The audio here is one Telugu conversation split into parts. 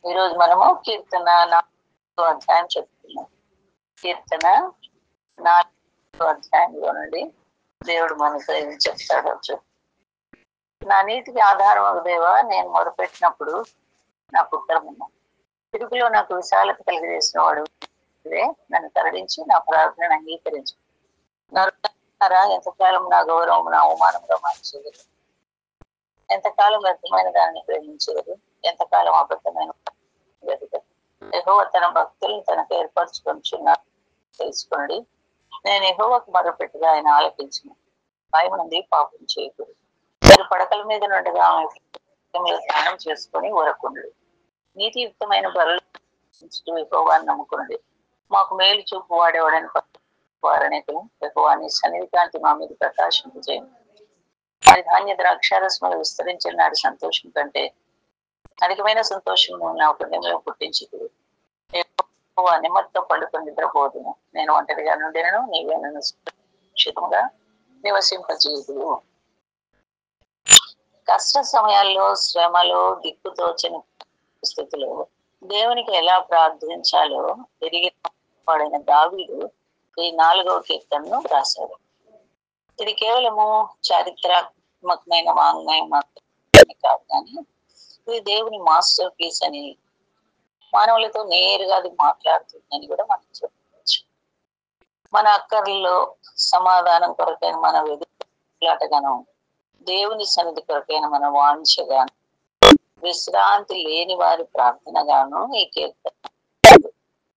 ఈరోజు మనము కీర్తన 4వ అధ్యాయం చెప్తున్నాం. కీర్తన 4వ అధ్యాయంలో నుండి దేవుడు మనతో ఏం చెప్తాడో చెప్పు. నా నీతికి ఆధారం దేవా, నేను మొదలుపెట్టినప్పుడు నాకు ఉత్తరం ఉన్నా. తిరుగులో నాకు విశాలత కలిగజేసిన వాడు నన్ను తరలించి నా ప్రార్థనను అంగీకరించు. నరులారా, ఎంతకాలం నా గౌరవం నా అవమానంగా మార్చేది? ఎంతకాలం వ్యర్థమైన దాన్ని ప్రేమించేది? ఎంతకాలం అబద్ధమైన యెహోవా తన భక్తులను తనకు ఏర్పరచుకొనిచున్నారు తెలుసుకోండి. నేను యెహోవాకు మొదలుపెట్టుగా ఆయన ఆలకించిన భయముంది, పాపం చేయకూడదు. మీరు పడకల మీద నుండిగా స్నానం చేసుకుని ఊరకుండు. నీతియుక్తమైన బరులు యెహోవాని నమ్ముకున్నది. మాకు మేలు చూపు వాడేవాడని వారనేకులు యెహోవాని సన్నిధి కాంతి మా మీద ప్రకాశింపజేయండి. మరి ధాన్య ద్రాక్షారసములు విస్తరించిన నాటి సంతోషం కంటే అధికమైన సంతోషం నా హృదయంలో పుట్టించుకుడు. నిమ్మతో పడుకొని నిద్రపోదును. నేను ఒంటరిగా నుండినను నీవే నన్ను సురక్షితంగా నివసింపజేయుదు. కష్ట సమయాల్లో, శ్రమలో, దిక్కుతోచని స్థితిలో దేవునికి ఎలా ప్రార్థించాలో తిరిగి పడిన దావీదు ఈ 4వ కీర్తనను రాశాడు. ఇది కేవలము చారిత్రాత్మకమైన వాంగ్మయం కాదు, కానీ ఇది దేవుని మాస్టర్ పీస్ అని, మానవులతో నేరుగా అది మాట్లాడుతుందని కూడా మనం చెప్పవచ్చు. మన అక్కర్లో సమాధానం కొరకైన మన వెదులాటగాను, దేవుని సన్నిధి కొరకైన మన వాంఛగాను, విశ్రాంతి లేని వారి ప్రార్థనగాను ఈ కీర్తన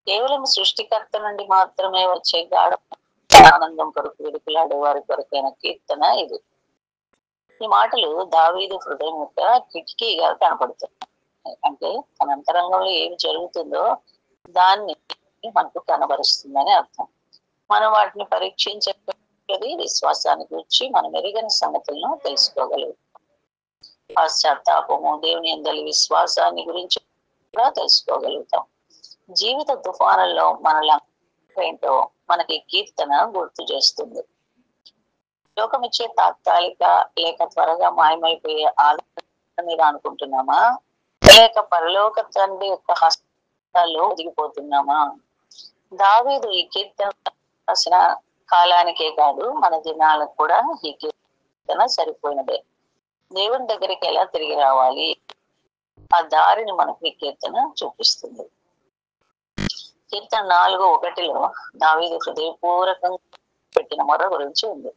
కేవలం సృష్టికర్త నుండి మాత్రమే వచ్చే గాఢ ఆనందం కొరకు వెతుకులాడే వారి కొరకైన కీర్తన ఇది. ఈ మాటలు దావీదు హృదయం యొక్క కిటికీగా కనపడుతున్నాయి. అంటే తన అంతరంగంలో ఏమి జరుగుతుందో దాన్ని మనకు కనబరుస్తుందని అర్థం. మనం వాటిని పరీక్షించేది విశ్వాసాన్ని గురించి మనం ఎరుగని సంగతులను తెలుసుకోగలుగుతాం. పశ్చాత్తాపము, దేవుని యందలి విశ్వాసాన్ని గురించి కూడా తెలుసుకోగలుగుతాం. జీవిత తుఫానుల్లో మనల ఏంటో మనకి కీర్తన గుర్తు చేస్తుంది. లోకమిచ్చే తాత్కాలిక లేక త్వరగా మాయమైపోయే ఆధారం మీద అనుకుంటున్నామా, లేక పరలోక తండ్రి యొక్క హస్తాల్లో ఒదిగిపోతున్నామా? దావీదు ఈ కీర్తన రాసిన కాలానికే కాదు, మన దినాలకు కూడా ఈ కీర్తన సరిపోయినదే. దేవుని దగ్గరికి ఎలా తిరిగి రావాలి, ఆ దారిని మనకు ఈ కీర్తన చూపిస్తుంది. కీర్తన 4:1 దావీదు హృదయపూర్వకంగా పెట్టిన మొర గురించి ఉంది.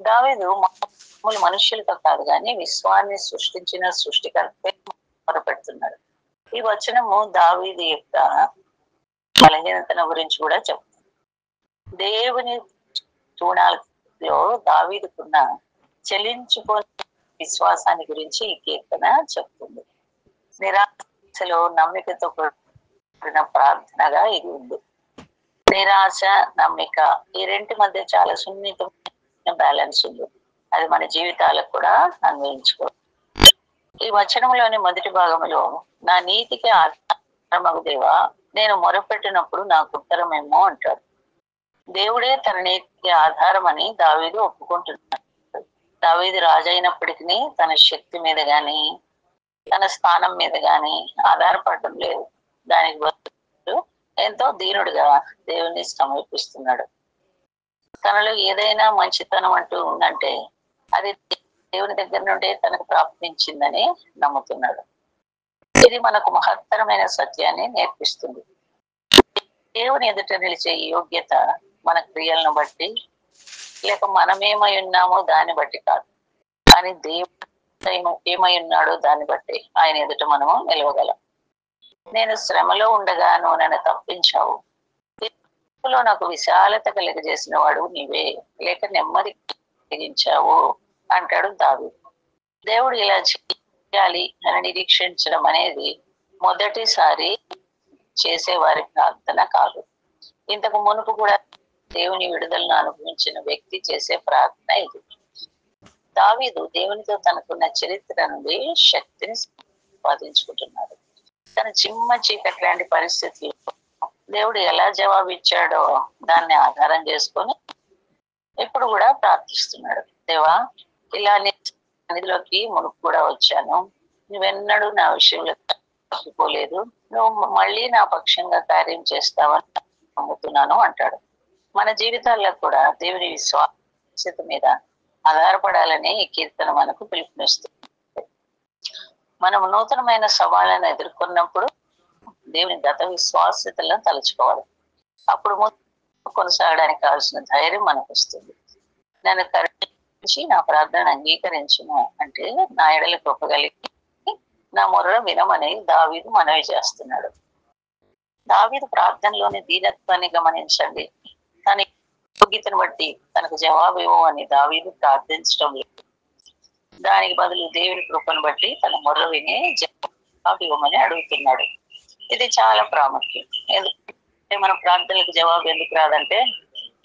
దావీదు మామూలు మనుష్యులతో కాదు కానీ విశ్వాన్ని సృష్టించిన సృష్టికర్తే మొరపెడుతున్నాడు. ఈ వచనము దావీదు యొక్క బలహీనతను గురించి కూడా చెప్తుంది. దేవుని చూడాలో దావీదుకున్న చెలించుకోని విశ్వాసాన్ని గురించి ఈ కీర్తన చెప్తుంది. నిరాశలో నమ్మికతో కూడిన ప్రార్థనగా ఇది ఉంది. నిరాశ, నమ్మిక ఈ రెంటి మధ్య చాలా సున్నితమైన బ్యాలెన్స్ ఉంది. అది మన జీవితాలకు కూడా అన్వయించుకో. ఈ వచనంలోని మొదటి భాగంలో నా నీతికి ఆధారమగు దేవా, నేను మొరపెట్టినప్పుడు నాకు ఉత్తరమేమో అంటాడు. దేవుడే తన నీతికి ఆధారం అని దావీదు ఒప్పుకుంటున్నాడు. దావీదు రాజు అయినప్పటికీ తన శక్తి మీద గాని తన స్థానం మీద గాని ఆధారపడటం లేదు. దానికి బదులు ఎంతో దీనుడుగా దేవుని సమర్పిస్తున్నాడు. తనలో ఏదైనా మంచితనం అంటూ ఉందంటే అది దేవుని దగ్గర నుండే తనకు ప్రాప్తించిందని నమ్ముతున్నాడు. ఇది మనకు మహత్తరమైన సత్యాన్ని నేర్పిస్తుంది. దేవుని ఎదుట నిలిచే యోగ్యత మన క్రియలను బట్టి లేక మనమేమై ఉన్నామో దాన్ని బట్టి కాదు, కానీ దేవుడు ఏమై ఉన్నాడో దాన్ని బట్టి ఆయన ఎదుట మనము నిలవగలం. నేను శ్రమలో ఉండగా నువ్వు నన్ను తప్పించావు, నాకు విశాలత కలిగజేసిన వాడు నీవే, లేక నెమ్మది కలిగించావు అంటాడు దావీదు. దేవుడు ఇలా చేయాలి అని నిరీక్షించడం అనేది మొదటిసారి చేసేవారి ప్రార్థన కాదు. ఇంతకు మునుపు కూడా దేవుని విడుదలను అనుభవించిన వ్యక్తి చేసే ప్రార్థన ఇది. దావీదు దేవునితో తనకున్న చరిత్ర నుండి శక్తిని సంపాదించుకుంటున్నాడు. తన చిమ్మ చీకటి లాంటి పరిస్థితుల్లో దేవుడు ఎలా జవాబు ఇచ్చాడో దాన్ని ఆధారం చేసుకొని ఇప్పుడు కూడా ప్రార్థిస్తున్నాడు. దేవా, ఇలా నీ సన్నిధిలోకి మునుపు కూడా వచ్చాను, నువ్వెన్నడూ నా విషయంలో తప్పిపోలేదు, నువ్వు మళ్ళీ నా పక్షంగా కార్యం చేస్తావని నమ్ముతున్నాను అంటాడు. మన జీవితాల్లో కూడా దేవుని విశ్వాసత మీద ఆధారపడాలని ఈ కీర్తన మనకు పిలుపునిస్తుంది. మనం నూతనమైన సవాళ్ళను ఎదుర్కొన్నప్పుడు దేవుని గత విశ్వాసతలను తలుచుకోవాలి. అప్పుడు కొనసాగడానికి కావాల్సిన ధైర్యం మనకు వస్తుంది. నన్ను కరుణించి నా ప్రార్థన అంగీకరించును అంటే నా ఎడల కృపగలిగి నా మొర్ర వినమని దావీదు మనవి చేస్తున్నాడు. దావీదు ప్రార్థనలోని దీనత్వాన్ని గమనించండి. తన యోగ్యతను బట్టి తనకు జవాబు ఇవ్వమని దావీదు ప్రార్థించడం లేదు. దానికి బదులు దేవుని కృపను బట్టి తన మొర్ర విని జవాబు ఇవ్వమని అడుగుతున్నాడు. ఇది చాలా ప్రాముఖ్యం. ఎందుకంటే మన ప్రార్థనలకు జవాబు ఎందుకు రాదంటే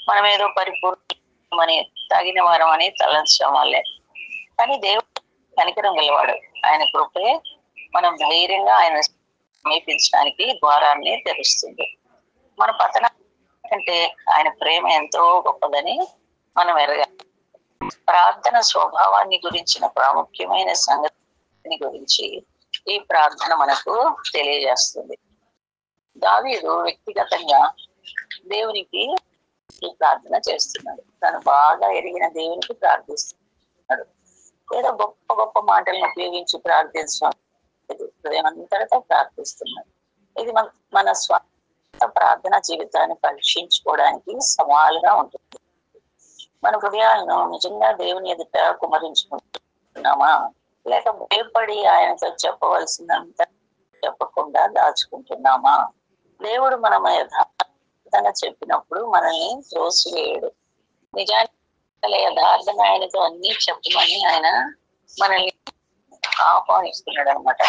మనం ఏదో పరిపూర్ణమని తగిన వారం అని తలంచడం వల్లే. కానీ దేవుడు కనికరం గలవాడు. ఆయన కృపే మనం ధైర్యంగా ఆయన సమీపించడానికి ద్వారాన్ని తెరుస్తుంది. మన పతన కంటే ఆయన ప్రేమ ఎంతో గొప్పదని మనం ఎరగాలి. ప్రార్థన స్వభావాన్ని గురించిన ప్రాముఖ్యమైన సంగతిని గురించి ఈ ప్రార్థన మనకు తెలియజేస్తుంది. దావీదు వ్యక్తిగతంగా దేవునికి ఈ ప్రార్థన చేస్తున్నాడు. తను బాగా ఎరిగిన దేవునికి ప్రార్థిస్తున్నాడు. ఏదో గొప్ప గొప్ప మాటలను ఉపయోగించి ప్రార్థించడం హృదయం అంతటితో ప్రార్థిస్తున్నాడు. ఇది మన స్వంత ప్రార్థన జీవితాన్ని పరీక్షించుకోవడానికి సవాలుగా ఉంటుంది. మన హృదయాలను నిజంగా దేవుని ఎదుట కుమరించుకుంటున్నామా, లేక భయపడి ఆయనతో చెప్పవలసినంత చెప్పకుండా దాచుకుంటున్నామా? దేవుడు మనం యథార్థంగా చెప్పినప్పుడు మనల్ని త్రోసివేయడు. నిజానికి యథార్థంగా ఆయనతో అన్ని చెప్పమని ఆయన మనల్ని ఆహ్వానిస్తున్నాడు అనమాట.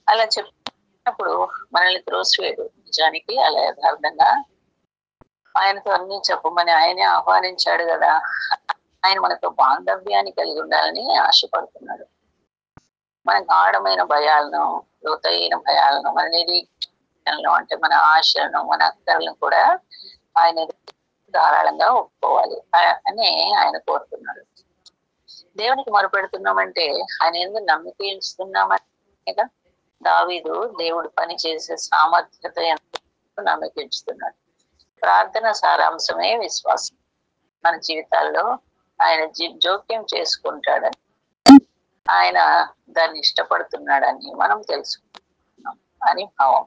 అలా చెప్పినప్పుడు మనల్ని త్రోసివేయడు. నిజానికి అలా యథార్థంగా ఆయనతో అన్ని చెప్పమని ఆయనే ఆహ్వానించాడు కదా. ఆయన మనతో బాంధవ్యాన్ని కలిగి ఉండాలని ఆశపడుతున్నాడు. మన గాఢమైన భయాలను, లోతైన భయాలను, మన నిరీక్షణలను అంటే మన ఆశలను, మన అక్కర్లను కూడా ఆయన ధారాళంగా ఒప్పుకోవాలి అని ఆయన కోరుతున్నాడు. దేవునికి మొరపెడుతున్నామంటే ఆయన ఎందుకు నమ్మిక ఇస్తున్నామని దావీదు దేవుడు పని చేసే సామర్థ్యత ఎంతో నమ్మకించుతున్నాడు. ప్రార్థన సారాంశమే విశ్వాసం. మన జీవితాల్లో ఆయన జోక్యం చేసుకుంటాడని, ఆయన దాన్ని ఇష్టపడుతున్నాడని మనం తెలుసుకుంటున్నాం అని భావం.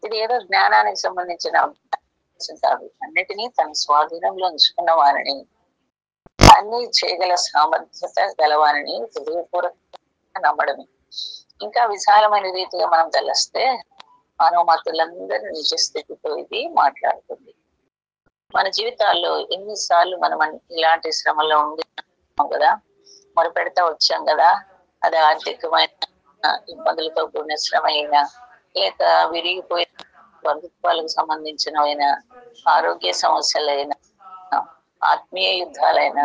ఇది ఏదో జ్ఞానానికి సంబంధించిన కాదు. అన్నిటినీ తన స్వాధీనంలో ఉంచుకున్న వారిని, అన్ని చేయగల సామర్థ్యత గలవారిని హృదయపూర్వకంగా నమ్మడమే. ఇంకా విశాలమైన రీతిగా మనం తెలిస్తే మానవమతులందరి నిజ స్థితితో ఇది మాట్లాడుతుంది. మన జీవితాల్లో ఎన్నిసార్లు మనం ఇలాంటి శ్రమలో ఉండి కదా, మొరపెడతా వచ్చాం కదా. అది ఆర్థికమైన ఇబ్బందులతో కూడిన శ్రమ అయినా, లేక విరిగిపోయిన బంధుత్వాలకు సంబంధించినవైనా, ఆరోగ్య సమస్యలైనా, ఆత్మీయ యుద్ధాలైనా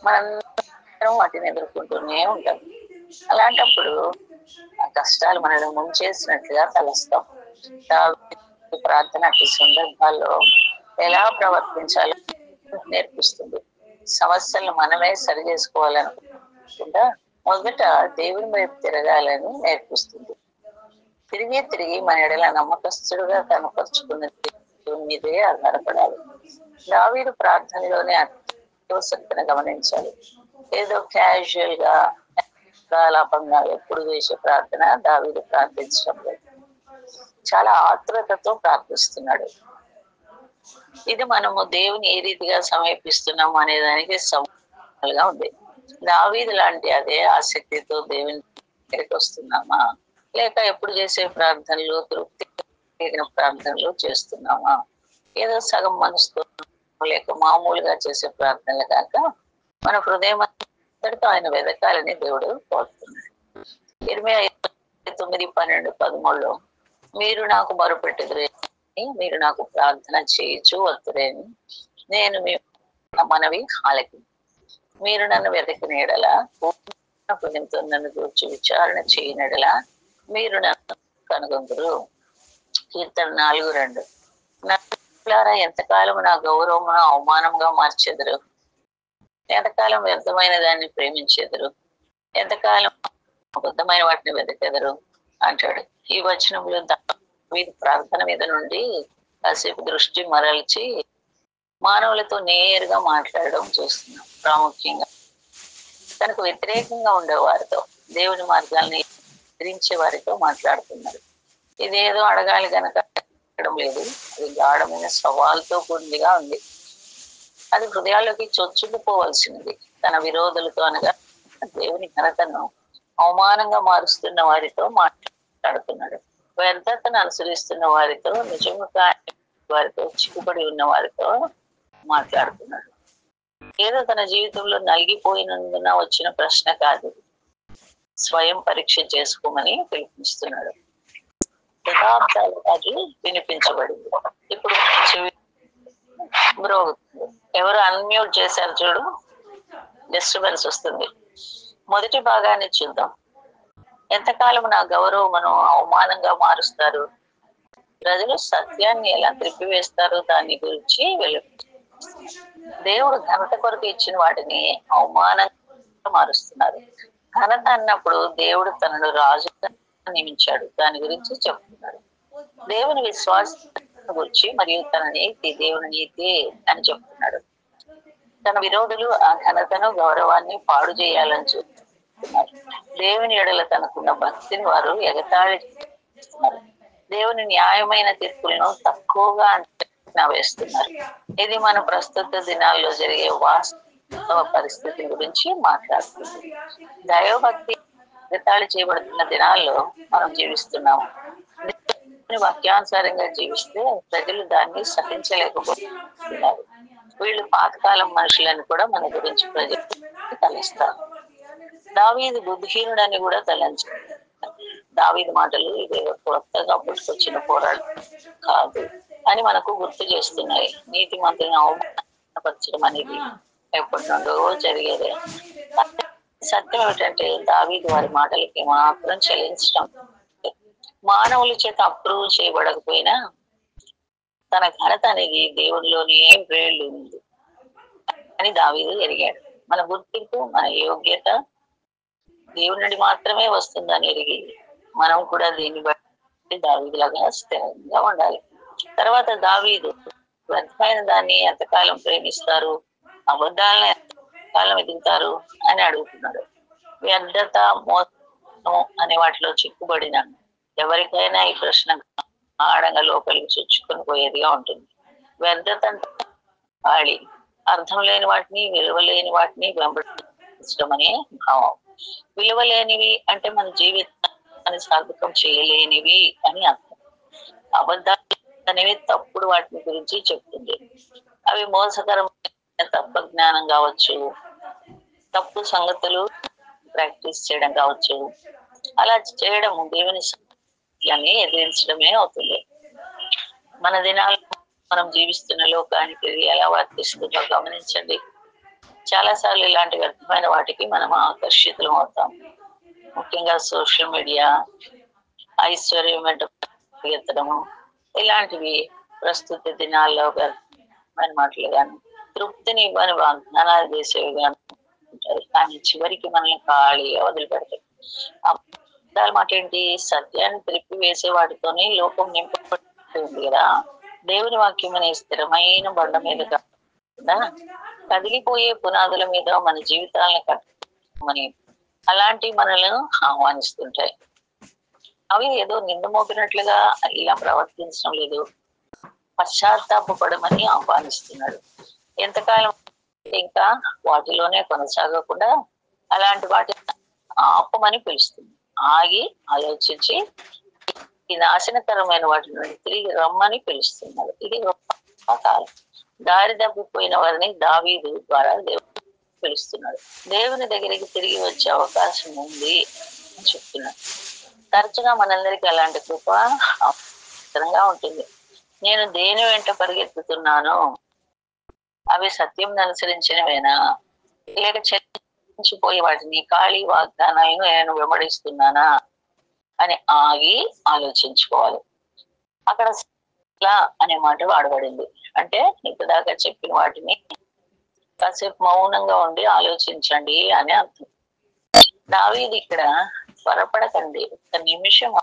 మనందరం వాటిని ఎదుర్కొంటూనే ఉంటాం. అలాంటప్పుడు ఆ కష్టాలు మనల్ని ముంచేసినట్లుగా తలస్తాం. ప్రార్థన అట్టి సందర్భాల్లో ఎలా ప్రవర్తించాలో నేర్పిస్తుంది. సమస్యలను మనమే సరి చేసుకోవాలనుకుంటా మొదట దేవుని వైపు తిరగాలని నేర్పిస్తుంది. తిరిగి తిరిగి మన ఎడల నమ్మకస్తుడుగా కనపరుచుకున్న దేవుని మీదే ఆధారపడాలి. దావీదు ప్రార్థనలోనే ఆసక్తిని గమనించాలి. ఏదో క్యాజువల్ గా లాభంగా ఎప్పుడు చేసే ప్రార్థన దావీదు ప్రార్థించడం లేదు. చాలా ఆత్రుతతో ప్రార్థిస్తున్నాడు. ఇది మనము దేవుని ఏ రీతిగా సమీపిస్తున్నాము అనే దానికి సవాలుగా ఉంది. దావీదు లాంటి అదే ఆసక్తితో దేవుని దగ్గరికి వస్తున్నామా, లేక ఎప్పుడు చేసే ప్రార్థనలు తృప్తి కలిగిన ప్రార్థనలు చేస్తున్నామా? ఏదో సగం మనసుతో లేక మామూలుగా చేసే ప్రార్థనలు కాక మన హృదయం అంతటితో ఆయన వెదకాలని దేవుడు కోరుతున్నాడు. 29:12-13 మీరు నాకు మొరపెట్టుదురే, మీరు నాకు ప్రార్థన చేయొచ్చు వద్దురేని నేను మీ మనవి ఆలకి, మీరు నన్ను వెతకిన ఎడల హృదయంతో నన్ను గురించి విచారణ చేయనడల మీరు నన్ను కనుగొందురు. కీర్తన 4:2. నారా ఎంతకాలం నా గౌరవమును అవమానంగా మార్చెదరు, ఎంతకాలం వ్యర్థమైన దాన్ని ప్రేమించెదరు, ఎంతకాలం అబద్ధమైన వాటిని వెతకెదరు. అంటాడు. ఈ వచనంలో దావీదు ప్రార్థన మీద నుండి కాసేపు దృష్టి మరల్చి మానవులతో నేరుగా మాట్లాడడం చూస్తున్నాం. ప్రాముఖ్యంగా తనకు వ్యతిరేకంగా ఉండే వారితో, దేవుని మార్గాల్ని ఎదిరించే వారితో మాట్లాడుతున్నారు. ఇదేదో అడగాలి గనక అడగడం లేదు, అది గాఢమైన సవాల్తో కూడినదిగా ఉంది. అది హృదయాల్లోకి చొచ్చుకుపోవలసినది. తన విరోధులతో అనగా దేవుని ఘనతను అవమానంగా మారుస్తున్న వారితో మాట్లాడుతున్నాడు. వ్యర్థతను అనుసరిస్తున్న వారితో, నిజముగా వారితో, చిక్కుబడి ఉన్న వారితో మాట్లాడుతున్నాడు. ఏదో తన జీవితంలో నలిగిపోయినందున వచ్చిన ప్రశ్న కాదు, స్వయం పరీక్ష చేసుకోమని పిలుపునిస్తున్నాడు. శతాబ్దాల పాటు వినిపించబడింది, ఇప్పుడు ఎవరు అన్మ్యూట్ చేశారు చూడు, డిస్టర్బెన్స్ వస్తుంది. మొదటి భాగాన్ని చూద్దాం. ఎంతకాలం నా గౌరవమును అవమానంగా మారుస్తారు, ప్రజలు సత్యాన్ని ఎలా త్రిప్పివేస్తారో దాని గురించి దేవుడు ఘనత కొరకు ఇచ్చిన వాటిని అవమానంగా మారుస్తున్నారు. ఘనత అన్నప్పుడు దేవుడు తనను రాజుగా నియమించాడు, దాని గురించి చెప్తున్నాడు. దేవుని విశ్వాసం గురించి మరియు తన నీతి దేవుని నీతి అని చెప్తున్నాడు. తన విరోధులు ఆ ఘనతను గౌరవాన్ని పాడు చేయాలని చూస్తున్నారు. దేవుని ఎడల తనకున్న భక్తిని వారు ఎగతాళి చేస్తున్నారు. దేవుని న్యాయమైన తీర్పులను తక్కువగా అంచనా వేస్తున్నారు. ఇది మన ప్రస్తుత దినాల్లో జరిగే వాస్తవ పరిస్థితి గురించి మాట్లాడుతుంది. దైవభక్తి ఎగతాళి చేయబడుతున్న దినాల్లో మనం జీవిస్తున్నాము. వాక్యానుసారంగా జీవిస్తే ప్రజలు దాన్ని సహించలేకపోతున్నారు. వీళ్ళు పాతకాలం మనుషులని కూడా మన గురించి ప్రజలు తలస్తారు. దావీదు బుద్ధిహీనుడని కూడా తలంచారు. దావీదు మాటలు ఇదేదో కొత్తగా పుట్టుకొచ్చిన పోరాటం కాదు అని మనకు గుర్తు చేస్తున్నాయి. నీతి మంత్రిని అవమానపరచడం అనేది ఎప్పటి నుండో జరిగేదే. సత్యం ఏమిటంటే దావీదు వారి మాటలకి మాత్రం చెల్లించడం, మానవుల చేత అప్రూవ్ చేయబడకపోయినా తన ఘనత అనేది దేవుడిలోనే వేళ్ళు ఉంది అని దావీదు ఎరిగాడు. మన గుర్తింపు, మన యోగ్యత దేవుడి నుండి మాత్రమే వస్తుందని ఎరిగి మనం కూడా దీన్ని బట్టి దావీదులాగా స్థిరంగా ఉండాలి. తర్వాత దావీదు వ్యర్థమైన దాన్ని ఎంతకాలం ప్రేమిస్తారు, అబద్ధాలను ఎంతకాలం ఎదుగుతారు అని అడుగుతున్నాడు. వ్యర్థత, మోసం అనే వాటిలో చిక్కుబడిన ఎవరికైనా ఈ ప్రశ్న ఆడంగా లోపలికి చొచ్చుకొని పోయేదిగా ఉంటుంది. వ్యర్థత అంటే ఖాళీ, అర్థం లేని వాటిని, విలువ లేని వాటిని వెంబడించడం అనే భావం. విలువ లేనివి అంటే మన జీవితాన్ని సార్థకం చేయలేనివి అని అర్థం. అబద్ధాలు అనేవి తప్పుడు వాటిని గురించి చెప్తుంది. అవి మోసకరమైన తత్వజ్ఞానం కావచ్చు, తప్పు సంగతులు ప్రాక్టీస్ చేయడం కావచ్చు. అలా చేయడం దేవుని సత్యాన్ని ఎదిరించడమే అవుతుంది. మన దినాలు మనం జీవిస్తున్న లోకానికి ఎలా వర్తిస్తుందో గమనించండి. చాలా సార్లు ఇలాంటి వ్యర్థమైన వాటికి మనం ఆకర్షితులం అవుతాం. ముఖ్యంగా సోషల్ మీడియా, ఐశ్వర్యం వెంట పరిగెత్తడము, ఇలాంటివి ప్రస్తుత దినాల్లో వ్యర్థమైన మాటలు కానీ, తృప్తిని ఇవ్వని వాగ్దానాలు చేసేవి కానీ ఉంటారు. కానీ చివరికి మనల్ని ఖాళీగా వదిలిపెడతాయి. అబద్ధాల మాట ఏంటి? సత్యాన్ని త్రిప్పి వేసే వాటితోనే లోకం నింపబడి కదా. దేవుని వాక్యం అనే స్థిరమైన బండ మీద కాకుండా కదిలిపోయే పునాదుల మీద మన జీవితాలను కట్టమని అలాంటి మనలను ఆహ్వానిస్తుంటాయి. అవి ఏదో నిండు మోపినట్లుగా ఇలా ప్రవర్తించడం లేదు, పశ్చాత్తాపడమని ఆహ్వానిస్తున్నాడు. ఎంతకాలం ఇంకా వాటిలోనే కొనసాగకుండా అలాంటి వాటి ఆపమని పిలుస్తుంది. ఆగి ఆలోచించి ఈ నాశనకరమైన వాటి నుండి తిరిగి రమ్మని పిలుస్తున్నాడు. ఇది గొప్ప కాలం. దారి తప్పిపోయిన వారిని దావీదు ద్వారా దేవుడు పిలుస్తున్నాడు. దేవుని దగ్గరికి తిరిగి వచ్చే అవకాశం ఉంది అని చెప్తున్నాడు. తరచుగా మనందరికీ అలాంటి కృప అవసరంగా ఉంటుంది. నేను దేని వెంట పరిగెత్తుతున్నాను, అవి సత్యం అనుసరించినవేనా, లేక చెల్లించిపోయే వాటిని, ఖాళీ వాగ్దానాలను నేను వెంబడిస్తున్నానా అని ఆగి ఆలోచించుకోవాలి. అక్కడ అనే మాట వాడబడింది. అంటే ఇంతదాకా చెప్పిన వాటిని కాసేపు మౌనంగా ఉండి ఆలోచించండి అని అర్థం. దావీదు ఇక్కడ త్వరపడకండి, ఒక్క నిమిషం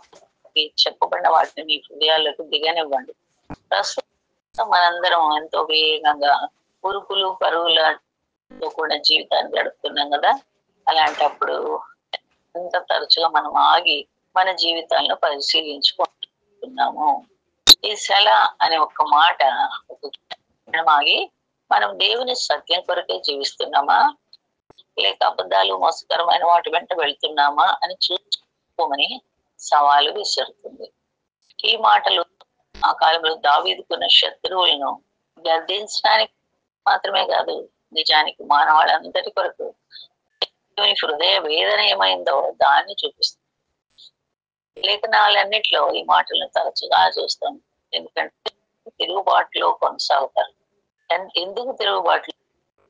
చెప్పబడిన వాటిని మీ హృదయాలకు దిగనివ్వండి. ప్రస్తుతం మనందరం ఎంతో వేగంగా ఉరుకులు పరుగులతో కూడా జీవితాన్ని గడుపుతున్నాం కదా. అలాంటప్పుడు ఎంత తరచుగా మనం ఆగి మన జీవితాలను పరిశీలించుకుంటున్నాము. ఈ సెల అనే ఒక మాట ఆగి మనం దేవుని సత్యం కొరకే జీవిస్తున్నామా, లేక అబద్ధాలు మోసకరమైన వాటి వెంట వెళ్తున్నామా అని చూసుకోమని సవాలు విసురుతుంది. ఈ మాటలు ఆ కాలంలో దావీదుకున్న శత్రువులను గద్దించడానికి మాత్రమే కాదు, నిజానికి మానవాళ్ళందరి కొరకు హృదయ వేదన ఏమైందో దాన్ని చూపిస్తుంది. లేఖనాలన్నిట్లో ఈ మాటలను తరచుగా చూస్తాం. ఎందుకంటే తిరుగుబాటులో కొనసాగుతారు. ఎందుకు తిరుగుబాటులో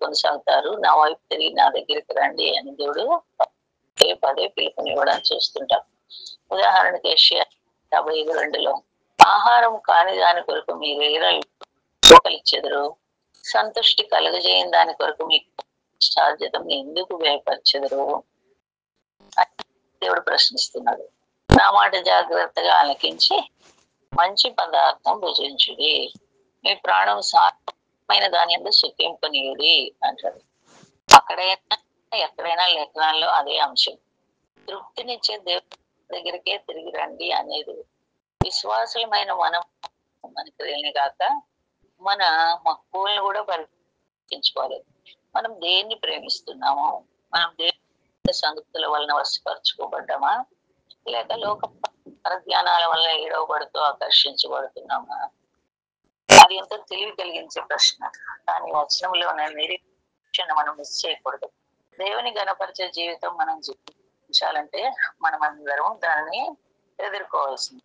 కొనసాగుతారు? నా వైపు తిరిగి నా దగ్గరికి రండి అని దేవుడు పదే పదే పిలుపునివ్వడానికి చూస్తుంటాం. ఉదాహరణకి యెషయా 55:2 ఆహారం కాని దాని కొరకు మీరు ఇచ్చెదరు, సంతుష్టి కలుగజేయని దాని కొరకు మీకు సాధ్యతను ఎందుకు వ్యయపరచెదరు దేవుడు ప్రశ్నిస్తున్నాడు. నా మాట జాగ్రత్తగా ఆలకించి మంచి పదార్థం భుజించుడి, మీ ప్రాణం సారమైన దాని యందు సుఖింపనీయుడి అంటాడు. అక్కడైనా ఎక్కడైనా లేఖనాల్లో అదే అంశం. తృప్తినిచ్చే దేవుడి దగ్గరికే తిరిగి రండి అనేది. విశ్వాసులమైన మనం మన క్రియల్ని కాక మన మక్కువలను కూడా పరీక్షించుకోవాలి. మనం దేన్ని ప్రేమిస్తున్నాము? మనం దేవుని సంగతుల వలన వశపరచుకోబడ్డామా, లేక లోక పరధ్యానాల వల్ల ఏడవబడుతూ ఆకర్షించబడుతున్నామా? అది ఎంతో తెలివి కలిగించే ప్రశ్న. కానీ వచనంలో నిరీక్షణ మనం మిస్ చేయకూడదు. దేవుని గణపరిచే జీవితం మనం జీవించాలంటే మనమందరం దాన్ని ఎదుర్కోవాల్సింది.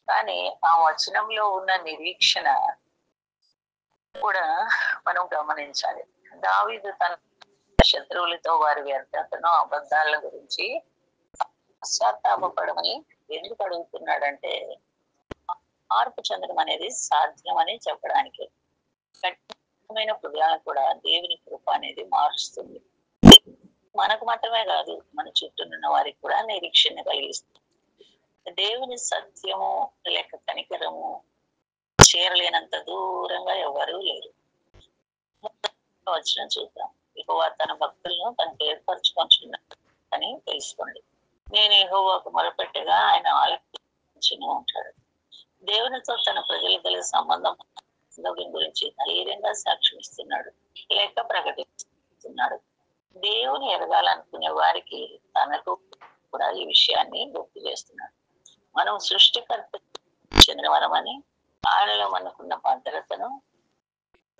కానీ ఆ వచనంలో ఉన్న నిరీక్షణ కూడా మనం గమనించాలి. దావీదు తన శత్రువులతో వారి వ్యర్థతను అబద్ధాల గురించి పశ్చాత్తాపడమని ఎందుకు అడుగుతున్నాడంటే, మార్పు చెందడం అనేది సాధ్యమని చెప్పడానికి. కఠినమైన హృదయాలను కూడా దేవుని కృప అనేది మారుస్తుంది. మనకు మాత్రమే కాదు, మన చుట్టూనున్న వారికి కూడా నిరీక్షణ కలిగిస్తుంది. దేవుని సత్యము లేక కనికరము చేరలేనంత దూరంగా ఎవరూ లేరు. వచ్చిన చూద్దాం. యెహోవా తన భక్తులను తనకు ఏర్పరచుకొంచున్నాడు అని తెలుసుకోండి. నేను యెహోవాకు మొరపెట్టగా ఆయన ఆలకించును అంటాడు. దేవునితో తన ప్రజలు గల సంబంధం గురించి ధైర్యంగా సాక్ష్యమిస్తున్నాడు లేక ప్రకటిస్తున్నాడు. దేవుని ఎరగాలనుకునే వారికి తనకు కూడా ఈ విషయాన్ని గుర్తు చేస్తున్నాడు. మనం సృష్టికర్త చెందిన వరమని, ఆయనలో మనకున్న భద్రతను,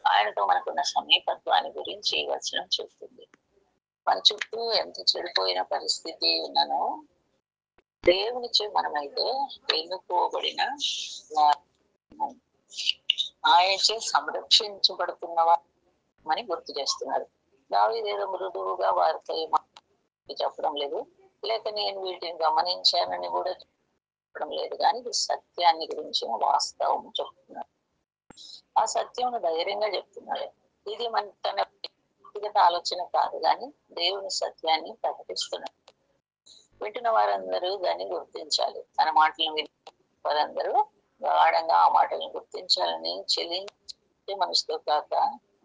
ఆయనతో మనకున్న సమీపత్వాన్ని గురించి ఈ వచనం చెప్తుంది. మన చుట్టూ ఎంత చెడిపోయిన పరిస్థితి ఉన్ననో దేవునిచే మనమైతే ఎన్నుకోబడిన ఆయనచే సంరక్షించబడుతున్నవారని గుర్తు చేస్తున్నారు. దావీదేదో మృదువుగా వారితో చెప్పడం లేదు, లేక నేను వీటిని గమనించానని కూడా చెప్పడం లేదు, కానీ సత్యాన్ని గురించిన వాస్తవం చెప్తున్నాడు. ఆ సత్యం ధైర్యంగా చెప్తున్నాడు. ఇది మన తన వ్యక్తిగత ఆలోచన కాదు, కానీ దేవుని సత్యాన్ని ప్రకటిస్తున్నాడు. వింటున్న వారందరూ దాన్ని గుర్తించాలి. తన మాటలను విని వారందరూ గాఢంగా ఆ మాటలను గుర్తించాలని, చెల్లించే మనసుతో కాక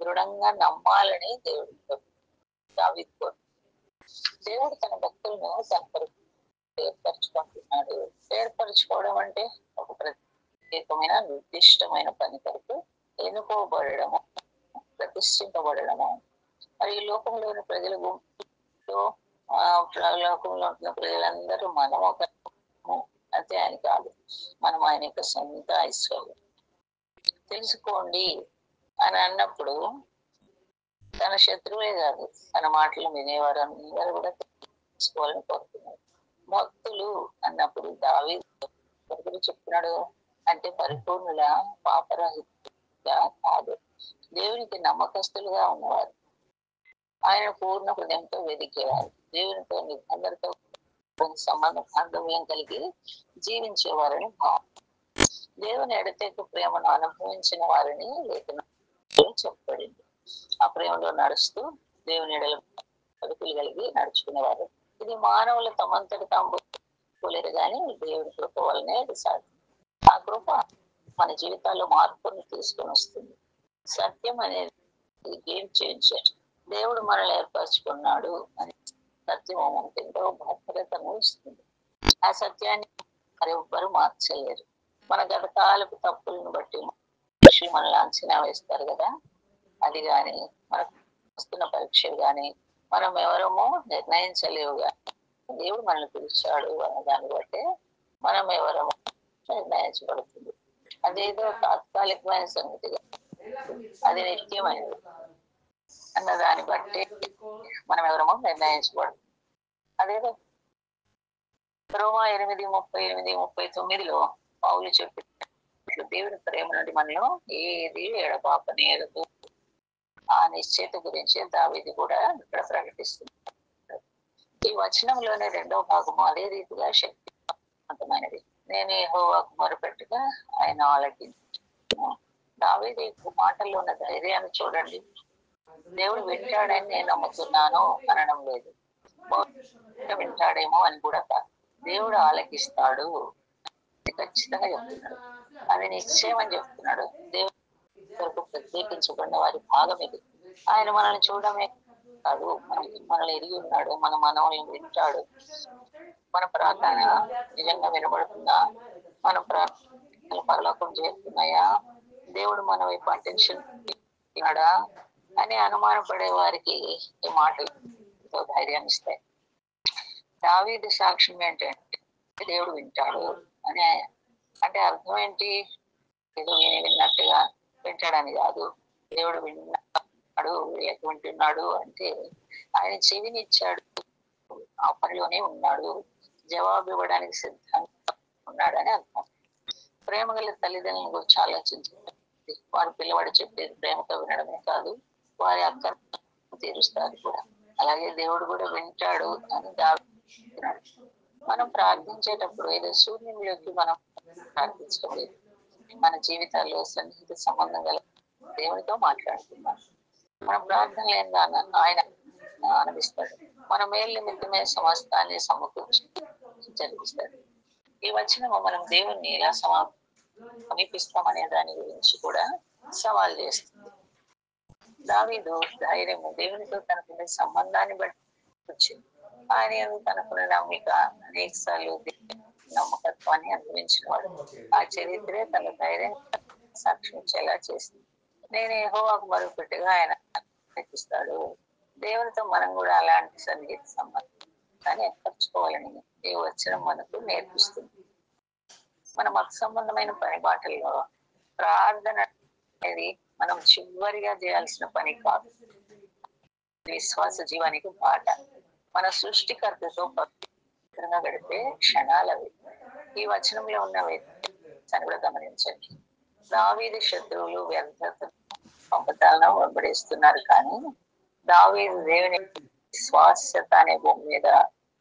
దృఢంగా నమ్మాలని దేవుడు దావీదు. దేవుడు తన భక్తులను తన కొరకు ఏర్పరచుకుంటున్నాడు. ఏర్పరచుకోవడం అంటే ఒక ప్రత్యేకమైన నిర్దిష్టమైన పని కొరకు ఎన్నుకోబడము, ప్రతిష్ఠింపబడము. మరి ఈ లోకంలోని ప్రజల గుంపులో లోకంలో ఉంటున్న ప్రజలందరూ మనం ఒక అంతే అని కాదు, మనం ఆయన యొక్క సొంత ఐశ్వర్యం. తెలుసుకోండి అని అన్నప్పుడు తన శత్రువే కాదు, తన మాటలు వినేవారు అందరూ కూడా తెలుసుకోవాలని కోరుతున్నారు. భక్తులు అన్నప్పుడు దావీదు చెప్తున్నాడు అంటే పరిపూర్ణుల, పాపరహితులుగా కాదు, దేవునికి నమ్మకస్తులుగా ఉన్నవారు, ఆయన పూర్ణ హృదయంతో వెదికేవారు, దేవునితో నిబంధనతో సంబంధం బాంధవ్యం కలిగి జీవించేవారని భావం. దేవుని ఎడతెకు ప్రేమను అనుభవించిన వారిని లేఖనంలో చెప్పబడింది. ఆ ప్రేమలో నడుస్తూ దేవుని ఎడల పలుకులు కలిగి నడుచుకునేవారు. ఇది మానవులు తమంతటి తాము పోలేరు కానీ దేవుడి కృప వల్లనే ఇది సాధ్యం. ఆ కృప మన జీవితాల్లో మార్పుని తీసుకొని వస్తుంది. సత్యం అనేది గేమ్ చేంజర్. దేవుడు మనల్ని ఏర్పరచుకున్నాడు అని సత్యం మనకెంతో భద్రతను ఇస్తుంది. ఆ సత్యాన్ని మరెవ్వరు మార్చలేరు. మన గతకాలపు తప్పులను బట్టి మనుషులు మనల్ని అంచనా వేస్తారు కదా, అది కానీ మనకు వస్తున్న పరీక్షలు కానీ మనం ఎవరమో నిర్ణయించలేవు. దేవుడు మనల్ని పిలిచాడు అనే దాన్ని బట్టి మనం ఎవరమో నిర్ణయించబడుతుంది. అదేదో తాత్కాలికమైన సంగతిగా అది నిత్యమైనది అన్న దాన్ని బట్టి మనం ఎవరమో నిర్ణయించబడుతుంది. అదేదో రోమా 8:38-39 పౌలు చెప్పి దేవుని ప్రేమ నుండి మనలో ఏది ఎడబాపనేరదు ఆ నిశ్చయిత గురించి దావీదు కూడా ఇక్కడ ప్రకటిస్తుంది. ఈ వచనంలోనే 2వ భాగము అదే రీతిగా శక్తివంతమైనది. నేను యెహోవాకు మొరపెట్టుగా ఆయన ఆలకించును. దావీదు మాటల్లో ఉన్న ధైర్యాన్ని చూడండి. దేవుడు వింటాడని నేను నమ్ముతున్నాను అనడం లేదు, వింటాడేమో అని కూడా కాదు, దేవుడు ఆలకిస్తాడు ఖచ్చితంగా చెప్తున్నాడు. అది నిశ్చయం అని చెప్తున్నాడు. దేవుడు కొరకు ప్రత్యేకించబడిన వారి భాగం ఇది. ఆయన మనల్ని చూడమే కాదు, మనల్ని ఎరిగి ఉన్నాడు, మన మనల్ని వింటాడు. మన ప్రార్థన నిజంగా వినబడుతుందా, మన ప్రార్థనలు పరలోకం చేస్తున్నాయా, దేవుడు మన వైపు అటెన్షన్ ఇస్తున్నాడా అని అనుమానపడే వారికి ఈ మాటలు ధైర్యాన్ని ఇస్తాయి. దావీదు సాక్ష్యం ఏంటంటే దేవుడు వింటాడు అని. అంటే అర్థం ఏంటి? ఏదో విన్నట్టుగా వింటాడని కాదు. దేవుడు విన్నాడు, వింటున్నాడు అంటే ఆయన చెవినిచ్చాడు, ఆ పనిలోనే ఉన్నాడు, జవాబు ఇవ్వడానికి సిద్ధంగా ఉన్నాడని అర్థం. ప్రేమ గల తల్లిదండ్రులను గురించి ఆలోచించాలి. వారి పిల్లవాడు చెప్పేది ప్రేమతో వినడమే కాదు, వారి అక్కను తీరుస్తారు కూడా. అలాగే దేవుడు కూడా వింటాడు అని దావిస్తున్నాడు. మనం ప్రార్థించేటప్పుడు ఏదో శూన్యంలోకి మనం ప్రార్థించడం లేదు. మన జీవితాల్లో సన్నిహిత సంబంధం గల దేవునితో మాట్లాడుతున్నాం. మన ప్రార్థనలు ఏందా ఆయన ఆనందిస్తాడు. మన మేలు నిమిత్తమే సమస్తాన్ని సమకూర్చి జరిగిస్తాడు. ఈ వచనము మనం దేవుణ్ణి ఎలా సమీపిస్తామనే దాని గురించి కూడా సవాల్ చేస్తుంది. దావీదు ధైర్యము దేవునితో తనకున్న సంబంధాన్ని బట్టి వచ్చింది. ఆయన తనకున్న నమ్మిక అనేక సార్లు నమ్మకత్వాన్ని అనుభవించిన వాడు. ఆ చరిత్రే తన ధైర్యం సాక్షించేలా చేసింది. నేను యెహోవాకు మొరపెట్టుగా ఆయన ప్రయత్నిస్తాడు. దేవునితో మనం కూడా అలాంటి సన్నిహిత సంబంధాన్ని ఏర్పరచుకోవాలని ఈ వచనం మనకు నేర్పిస్తుంది. మన మత సంబంధమైన పని బాటల్లో ప్రార్థన అనేది మనం చివరిగా చేయాల్సిన పని కాదు, విశ్వాస జీవానికి బాట. మన సృష్టికర్తతో పవిత్రంగా గడిపే క్షణాలవి. ఈ వచనంలో ఉన్న వ్యక్తిని కూడా గమనించండి. దావీదు శత్రువులు వ్యర్థత పంపతాలను వెంబడిస్తున్నారు, కానీ దావీదు దేవుని విశ్వాసత అనే భూమి మీద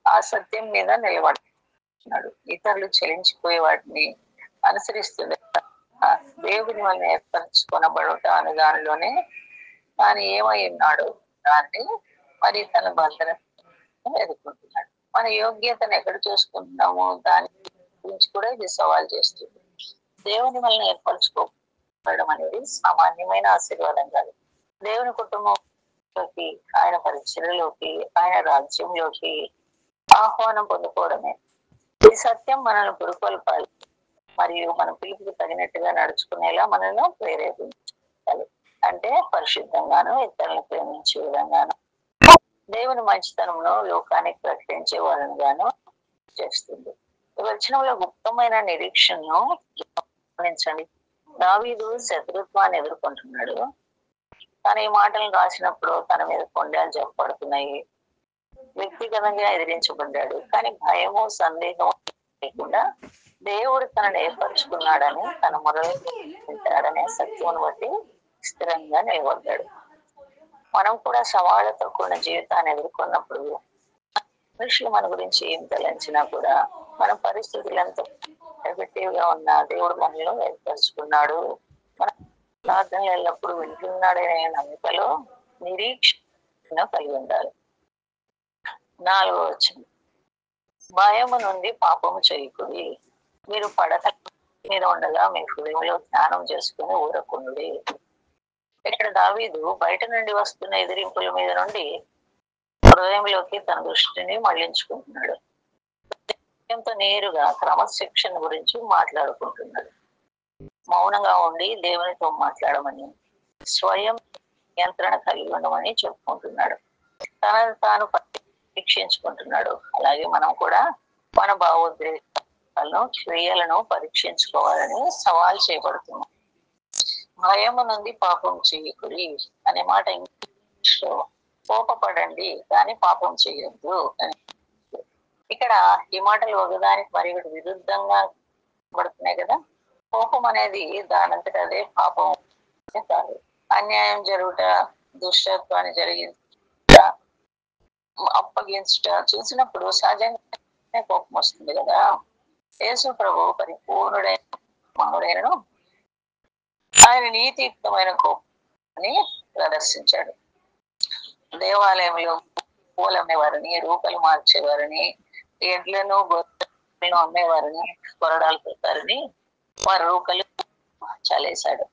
ఆ సత్యం మీద నిలబడుతున్నాడు. ఇతరులు చెలించిపోయే వాటిని అనుసరిస్తుండే దేవుని వల్ల ఏర్పరచుకొనబడుట అనే దానిలోనే తాను ఏమై ఉన్నాడు దాన్ని మరి తన భద్రత ఎదుర్కొంటున్నాడు. మన యోగ్యతను ఎక్కడ చూసుకుంటున్నామో దాని గురించి కూడా ఇది సవాల్ చేస్తుంది. దేవుని వలన ఏర్పరచుకోవడం అనేది సామాన్యమైన ఆశీర్వాదం కాదు. దేవుని కుటుంబంలోకి, ఆయన పరిచయలోకి, ఆయన రాజ్యంలోకి ఆహ్వానం పొందుకోవడమే. ఈ సత్యం మనల్ని పురుకొల్పాలి మరియు మన పిలుపుకి తగినట్టుగా నడుచుకునేలా మనల్ని ప్రేరేపించాలి. అంటే పరిశుద్ధంగాను, ఇతరులను ప్రేమించే విధంగాను, దేవుని మంచితనంలో లోకానికి ప్రకటించే వాళ్ళగాను చేస్తుంది. ఈ వచనంలో గుప్తమైన నిరీక్షణను గమనించండి. దావీదు శత్రుత్వాన్ని ఎదుర్కొంటున్నాడు. తను ఈ మాటలను రాసినప్పుడు తన మీద కొండలు చెప్పబడుతున్నాయి. వ్యక్తిగతంగా ఎదిరించబడ్డాడు, కానీ భయము సందేహం లేకుండా దేవుడు తనను ఏర్పరచుకున్నాడని, తన మొదలుపెట్టాడనే సత్యం బట్టి స్థిరంగా నిలబడ్డాడు. మనం కూడా సవాళ్లతో కూడిన జీవితాన్ని ఎదుర్కొన్నప్పుడు మనుషులు మన గురించి ఏం తలంచినా కూడా మన పరిస్థితులంతా ఎఫెక్టివ్గా ఉన్న దేవుడు మనలో ఏర్పరచుకున్నాడు, మన ప్రార్థనలు ఎల్లప్పుడూ వింటున్నాడనే నమ్మికలో నిరీక్షణ కలిగి ఉండాలి. 4వ వచనం, భయము నుండి పాపము చేయకుడి, మీరు పడక మీద ఉండగా మీ హృదయంలో జ్ఞానం చేసుకుని ఊరకుండి. ఇక్కడ దావీదు బయట నుండి వస్తున్న ఎదిరింపుల మీద నుండి హృదయంలోకి తన దృష్టిని మళ్లించుకుంటున్నాడు. ఎంతో నేరుగా క్రమశిక్షణ గురించి మాట్లాడుకుంటున్నాడు. మౌనంగా ఉండి దేవునితో మాట్లాడమని, స్వయం నియంత్రణ కలిగి ఉండమని చెప్పుకుంటున్నాడు. తనను తాను పరీక్షించుకుంటున్నాడు. అలాగే మనం కూడా మన భావోద్వేగాలను, క్రియలను పరీక్షించుకోవాలని సవాల్ చేయబడుతున్నాం. భయము నుండి పాపం చేయకుడి అనే మాట ఇంగ్లీష్ లో కోపపడండి కానీ పాపం చేయొద్దు అని. ఇక్కడ ఈ మాటలు ఒకదానికి మరి విరుద్ధంగా పడుతున్నాయి కదా. కోపం అనేది దానంతట అదే పాపం కాదు. అన్యాయం జరుగుట, దుష్టత్వాన్ని జరిగించ, అప్పగించుట చూసినప్పుడు సహజంగా కోపం వస్తుంది కదా. యేసు ప్రభు పరిపూర్ణుడైన మానవుడైనను ఆయన నీతియుక్తమైన కోపాన్ని ప్రదర్శించాడు. దేవాలయంలో పూలు అమ్మేవారిని, రూపలు మార్చేవారిని, ఎడ్లను గొర్రెలను అమ్మేవారిని, కొరడాలు పెట్టారని వారి రూకలు చలేశాడు.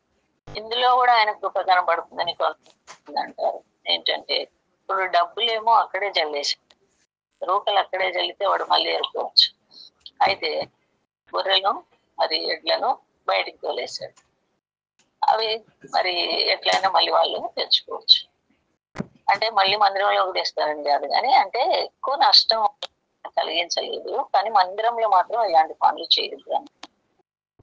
ఇందులో కూడా ఆయన కృప కనబడుతుందని కొంతమంది అంటారు. ఏంటంటే ఇప్పుడు డబ్బులేమో అక్కడే జల్లేశాడు, రూకలు అక్కడే జల్లితే వాడు మళ్ళీ ఏరుకోవచ్చు. అయితే గొర్రెలను మరి ఎడ్లను బయటికి తోలేశాడు. అవి మరి ఎట్లయినా మళ్ళీ వాళ్ళు తెచ్చుకోవచ్చు. అంటే మళ్ళీ మందిరంలోకి తెస్తారని కాదు, కానీ అంటే ఎక్కువ నష్టం కలిగించలేదు, కానీ మందిరంలో మాత్రం ఇలాంటి పనులు చేయదు అని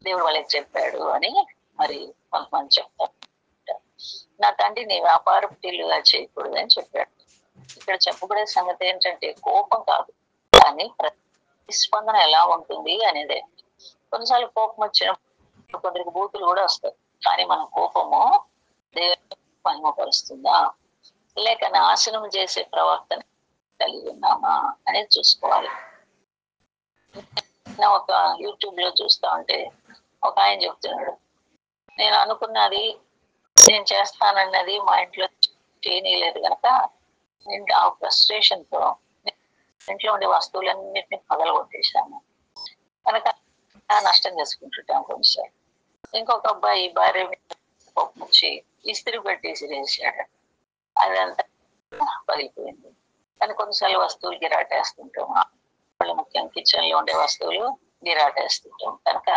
దేవుడు వాళ్ళకి చెప్పాడు అని మరి కొంతమంది చెప్తారు. నా తండ్రిని వ్యాపారపుటిల్లుగా చేయకూడదు అని చెప్పాడు. ఇక్కడ చెప్పబడే సంగతి ఏంటంటే కోపం కాదు, కానీ ప్రతిస్పందన ఎలా ఉంటుంది అనేదే. కొన్నిసార్లు కోపం వచ్చినప్పుడు కొందరికి బూతులు కూడా వస్తాయి, కానీ మన కోపము దేవుని మహిమపరుస్తుందా లేక నాశనం చేసే ప్రవర్తన కలిగి ఉన్నామా అనేది చూసుకోవాలి. ఒక యూట్యూబ్ లో చూస్తా ఉంటే ఒక ఆయన చెప్తున్నాడు, నేను అనుకున్నది నేను చేస్తానన్నది మా ఇంట్లో చేయనీయలేదు కనుక నేను ఆ ఫ్రస్ట్రేషన్ తో ఇంట్లో ఉండే వస్తువులన్నిటిని పగలగొట్టేశాను కనుక నష్టం చేసుకుంటుంటాం కొన్నిసార్లు. ఇంకొక అబ్బాయి భార్య కోపం వచ్చి ఇస్త్రీ పెట్టేసి వేసాడు, అదంతా పగిలిపోయింది. కానీ కొన్నిసార్లు వస్తువులు గిరాటేస్తుంటాం, వాళ్ళు ముఖ్యంగా కిచెన్ లో ఉండే వస్తువులు గిరాటేస్తుంటాం. కనుక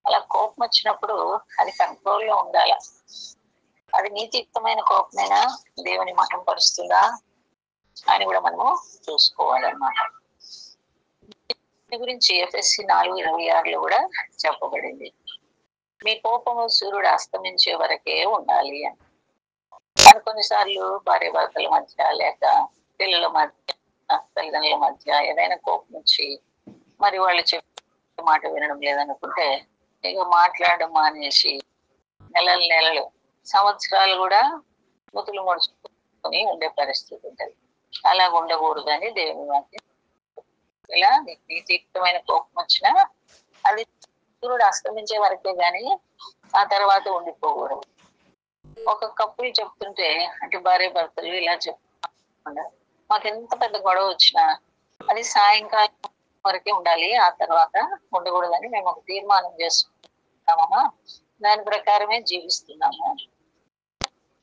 అలా కోపం వచ్చినప్పుడు అది కంట్రోల్లో ఉండాలి. అది నీతియుక్తమైన కోపమైనా దేవుని మహిమపరుస్తుందా అని కూడా మనము చూసుకోవాలన్నమాట. దీని గురించి ఎఫ్ఎస్సి 4:26 కూడా చెప్పబడింది, మీ కోపము సూర్యుడు అస్తమించే వరకే ఉండాలి అని. కానీ కొన్నిసార్లు భార్య భర్తల మధ్య లేక పిల్లల మధ్య, తల్లిదండ్రుల మధ్య ఏదైనా కోపం వచ్చి మరి వాళ్ళు చెప్పే మాట వినడం లేదనుకుంటే ఇక మాట్లాడడం మానేసి నెలలు సంవత్సరాలు కూడా ముతులు ముడుచుకొని ఉండే పరిస్థితి ఉంటుంది. అలా ఉండకూడదని దేవుని వాక్యం. ఇలా నీతియుక్తమైన కోపం వచ్చినా అది సూర్యుడు అస్తమించే వరకే గాని ఆ తర్వాత ఉండిపోకూడదు. ఒక కప్పులు చెప్తుంటే అంటే భార్య భర్తలు ఇలా చెప్తున్నారు, మాకు ఎంత పెద్ద గొడవ వచ్చినా అది సాయంకాలం వరకే ఉండాలి, ఆ తర్వాత ఉండకూడదని మేము ఒక తీర్మానం చేసుకుంటామా, దాని ప్రకారమే జీవిస్తున్నాము.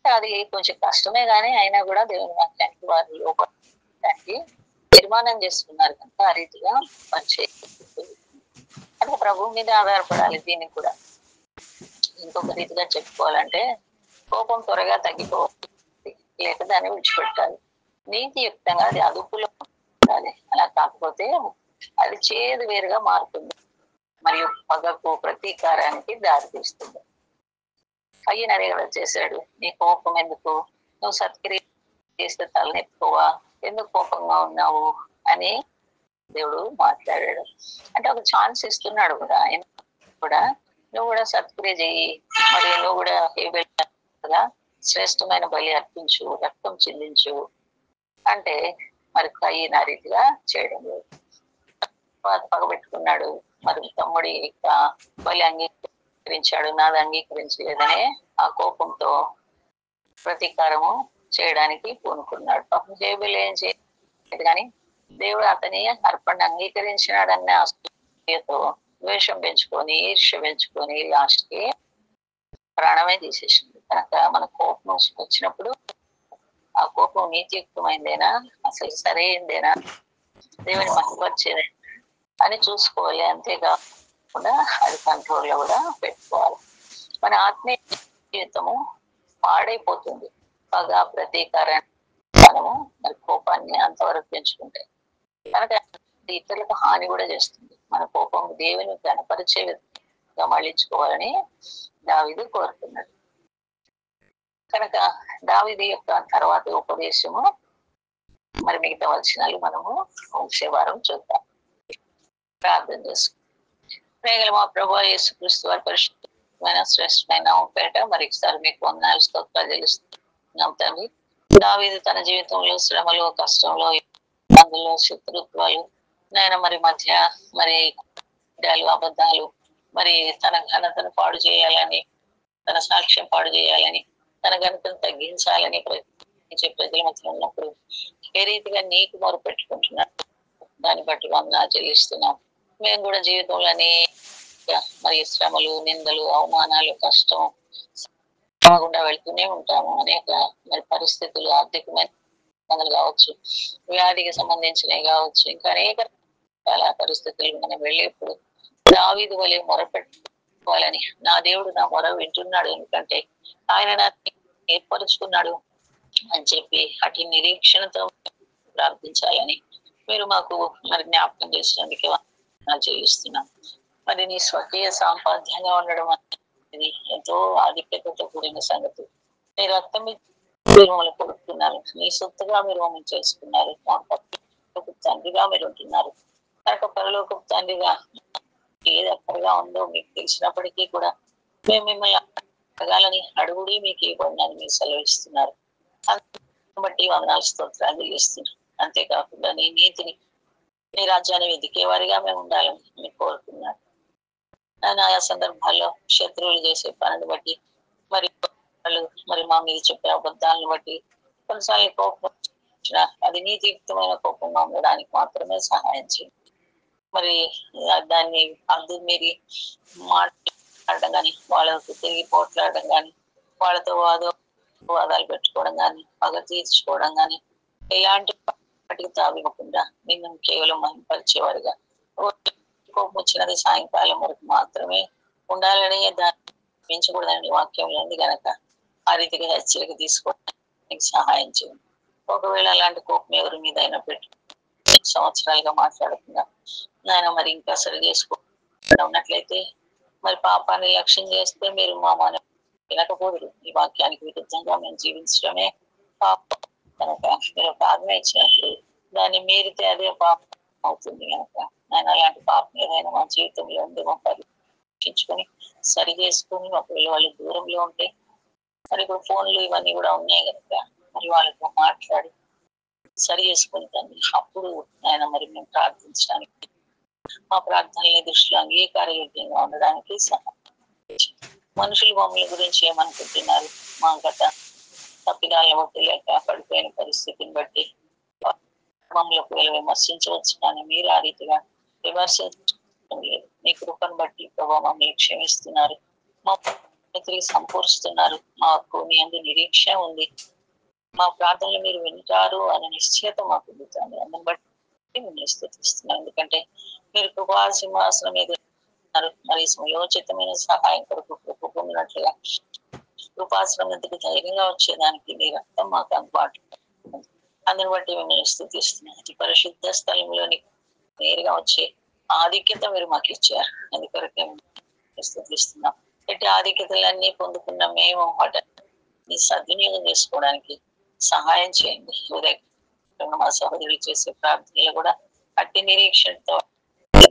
అది కొంచెం కష్టమే కానీ అయినా కూడా దేవుని వాక్యానికి వారు లోపడానికి తీర్మానం చేసుకున్నారు కనుక ఆ రీతిగా పనిచేయాలి. అంటే ప్రభు మీద ఆధారపడాలి. దీనికి కూడా ఇంకొక రీతిగా చెప్పుకోవాలంటే కోపం త్వరగా తగ్గిపోవాలి, లేక దాన్ని విడిచిపెట్టాలి. నీతియుక్తంగా అది అదుపులో ఉండాలి. అలా కాకపోతే అది చేదు వేరుగా మారుతుంది మరియు పగకు ప్రతీకారానికి దారితీస్తుంది. అయ్యి నరేగా చేశాడు, నీ కోపం ఎందుకు, నువ్వు సత్క్రియ చేస్తే తలనెప్పుకోవా, ఎందుకు కోపంగా ఉన్నావు అని దేవుడు మాట్లాడాడు. అంటే ఒక ఛాన్స్ ఇస్తున్నాడు కూడా, ఆయన కూడా నువ్వు కూడా సత్క్రియ చెయ్యి, మరి నువ్వు కూడా హేబెల్గా శ్రేష్టమైన బలి అర్పించు, రక్తం చెల్లించు అంటే మరి కయ్యిన రీతిగా చేయడం లేదు. పగబెట్టుకున్నాడు, మరి తమ్ముడి బలి అంగీకరించాడు, నాది అంగీకరించలేదనే ఆ కోపంతో ప్రతీకారము చేయడానికి పూనుకున్నాడు. పాపం హేబెల్ ఏం చేయలేదు కానీ దేవుడు అతని అర్పణ అంగీకరించినాడన్న అసూయతో ద్వేషం పెంచుకొని ఈర్ష్య పెంచుకొని లాస్ట్ కి ప్రాణమే తీసేసింది. కనుక మన కోపం వచ్చినప్పుడు ఆ కోపం నీతియుక్తమైందేనా, అసలు సరైందేనా, దేవుని మహిమపరిచేదేనా అని చూసుకోవాలి. అంతేకాకుండా అది కంట్రోల్ లో కూడా పెట్టుకోవాలి. మన ఆత్మీయ జీవితము పాడైపోతుంది పగ ప్రతీకారం మనము మరి కోపాన్ని అంతవరకు పెంచుకుంటే. కనుక ఇతరులకు హాని కూడా చేస్తుంది. మన కోపం దేవుని గణపరిచే విధంగా మళ్ళించుకోవాలని దావీదు కోరుతున్నాడు. కనుక దావీదు యొక్క తర్వాత ఉపదేశము మరి మిగతా వచనాలు మనము వచ్చే వారం చూద్దాం. ప్రార్థన చేసుకుంటాం. ప్రేగల మా ప్రభు యేసుక్రీస్తు వారి పరిశుద్ధమైన శ్రేష్టమైన పేట మరొకసారి మీకు వందనాలు స్తోత్రాలు చెల్లిస్తున్నాం తండ్రి. దావీదు తన జీవితంలో శ్రమలు కష్టంలో అందులో శత్రుత్వాలు నాయన మరి మధ్య మరి అబద్ధాలు మరి తన ఘనతను పాడు చేయాలని, తన సాక్ష్యం పాడు చేయాలని, తన ఘనతను తగ్గించాలని ప్రయత్నించే ప్రజల మధ్య ఉన్నప్పుడు ఏ రీతిగా నీకు మొరు పెట్టుకుంటున్నాడు, దాన్ని బట్టి వందనాలు చెల్లిస్తున్నాం. మేము కూడా జీవితంలో మరి శ్రమలు, నిందలు, అవమానాలు, కష్టం గుండా వెళ్తూనే ఉంటాము. అనేక మరి పరిస్థితులు, ఆర్థికమైన కావచ్చు, వ్యాధికి సంబంధించినవి కావచ్చు, ఇంకా అనేక చాలా పరిస్థితులు మనం వెళ్ళేప్పుడు దావీదు వలె మొరపెట్టుకోవాలని, నా దేవుడు నా మొర వింటున్నాడు, ఎందుకంటే ఆయన నా ఏర్పరుచుకున్నాడు అని చెప్పి అటు నిరీక్షణతో ప్రార్థించాలని మీరు మాకు మరి జ్ఞాపకం చేసినందుకే చెల్లిస్తున్నాం. మరి నీ స్వకీయ సాంపాద్యంగా ఉండడం అనేది ఎంతో ఆధిక్యతతో కూడిన సంగతి. నీ రక్తం మీరు మమ్మల్ని కొడుతున్నారు, నీ సొత్తుగా మీరు మమ్మల్ని చేసుకున్నారు, తండ్రిగా మీరు ఉంటున్నారు. కనుక పరలోకపు తండ్రిగా ఏది ఎక్కడగా ఉందో మీకు తెలిసినప్పటికీ కూడా మేము మిమ్మల్ని అడగాలని అడుగుడి మీకు ఇవ్వబడినని మీరు సెలవిస్తున్నారు. బట్టి వందనాలు స్తోత్రాలు చెల్లిస్తున్నారు. అంతేకాకుండా నీ నీతిని, నీ రాజ్యాన్ని వెతికే వారిగా మేము ఉండాలని మీరు కోరుతున్నారు. ఆయా సందర్భాల్లో శత్రువులు చేసే పనిని బట్టి మరి మరి మా మీద చెప్పే అబద్ధాలను బట్టి కొన్నిసార్లు కోపం అది నీతియుక్తమైన కోపంగా ఉండడానికి మాత్రమే సహాయం చేయండి. మరి దాన్ని అర్థం మీరి మాట్లాడడం కానీ, వాళ్ళకు తిరిగి పోట్లాడడం కానీ, వాళ్ళతో వాదాలు పెట్టుకోవడం కానీ, పగ తీర్చుకోవడం కానీ, ఇలాంటి వాటికి తావివ్వకుండా నిన్ను కేవలం మహింపరిచేవారుగా, కోపం వచ్చినది సాయంకాలం వరకు మాత్రమే ఉండాలని దాన్ని పెంచకూడదని వాక్యంలో ఉంది కనుక ఆ రీతిగా హెచ్చరిక తీసుకోవడానికి సహాయం చేయండి. ఒకవేళ అలాంటి కోపం ఎవరి మీద అయినా పెట్టి సంవత్సరాలుగా మాట్లాడకుండా నాయన మరి ఇంకా సరి ఉన్నట్లయితే మరి పాపాన్ని లక్ష్యం చేస్తే మీరు మా మన వినకపోదు. ఈ వాక్యానికి విరుద్ధంగా మేము జీవించడమే పాపం కనుక మీరు ఒక ఆజ్ఞ ఇచ్చినప్పుడు దాన్ని మీరితే అదే పాపం అవుతుంది కనుక నేను అలాంటి పాపం ఏదైనా మా జీవితంలో ఉండి మా పరీక్షించుకొని సరి చేసుకొని ఒకవేళ వాళ్ళు దూరంలో ఉంటే మరి ఇప్పుడు ఫోన్లు ఇవన్నీ కూడా ఉన్నాయి కనుక మరి వాళ్ళతో మాట్లాడి సరి చేసుకుని తండ్రి అప్పుడు ఆయన మరి మేము ప్రార్థించడానికి, మా ప్రార్థనల్ని దృష్టిలో అంగీకారయోగ్యంగా ఉండడానికి సహాయం. మనుషులు మమ్మల్ని గురించి ఏమనుకుంటున్నారు, మా గత తప్పిదాలను బట్టి లేక పడిపోయిన పరిస్థితిని బట్టి మమ్మల్ని ఒకవేళ విమర్శించవచ్చు, కానీ మీరు ఆ రీతిగా విమర్శించడం లేదు. మీ కృపను బట్టి ప్రభావ మమ్మల్ని క్షమిస్తున్నారు, మా సంపూరుస్తున్నారు. మాకు మీ అందు నిరీక్ష ఉంది, మా ప్రార్థనలు మీరు వింటారు అనే నిశ్చయత మాకు పొందుతుంది. అందుని బట్టి మిమ్మల్ని స్థుతిస్తున్నాం. ఎందుకంటే మీరు కృపా సింహాసనం మీద మరి సమయోచితమైన సహాయం కొరకు కృప పొందినట్లుగా కృపాసనం ఎందుకు ధైర్యంగా వచ్చేదానికి మీ రక్తం మాకు అందుబాటు. అందుని బట్టి మిమ్మల్ని స్థుతిస్తున్నాం. ఈ పరిశుద్ధ స్థలంలోని నేరుగా వచ్చే ఆధిక్యత మీరు మాకు ఇచ్చారు, అందుకొరకే స్థుతిస్తున్నాం. ఇటు ఆధిక్యతలన్నీ పొందుకున్న మేము వాటిని సద్వినియోగం చేసుకోవడానికి సహాయం చేయండి. ఉదయం మా సహోదరులు చేసే ప్రార్థనలు కూడా అట్టి నిరీక్షణతో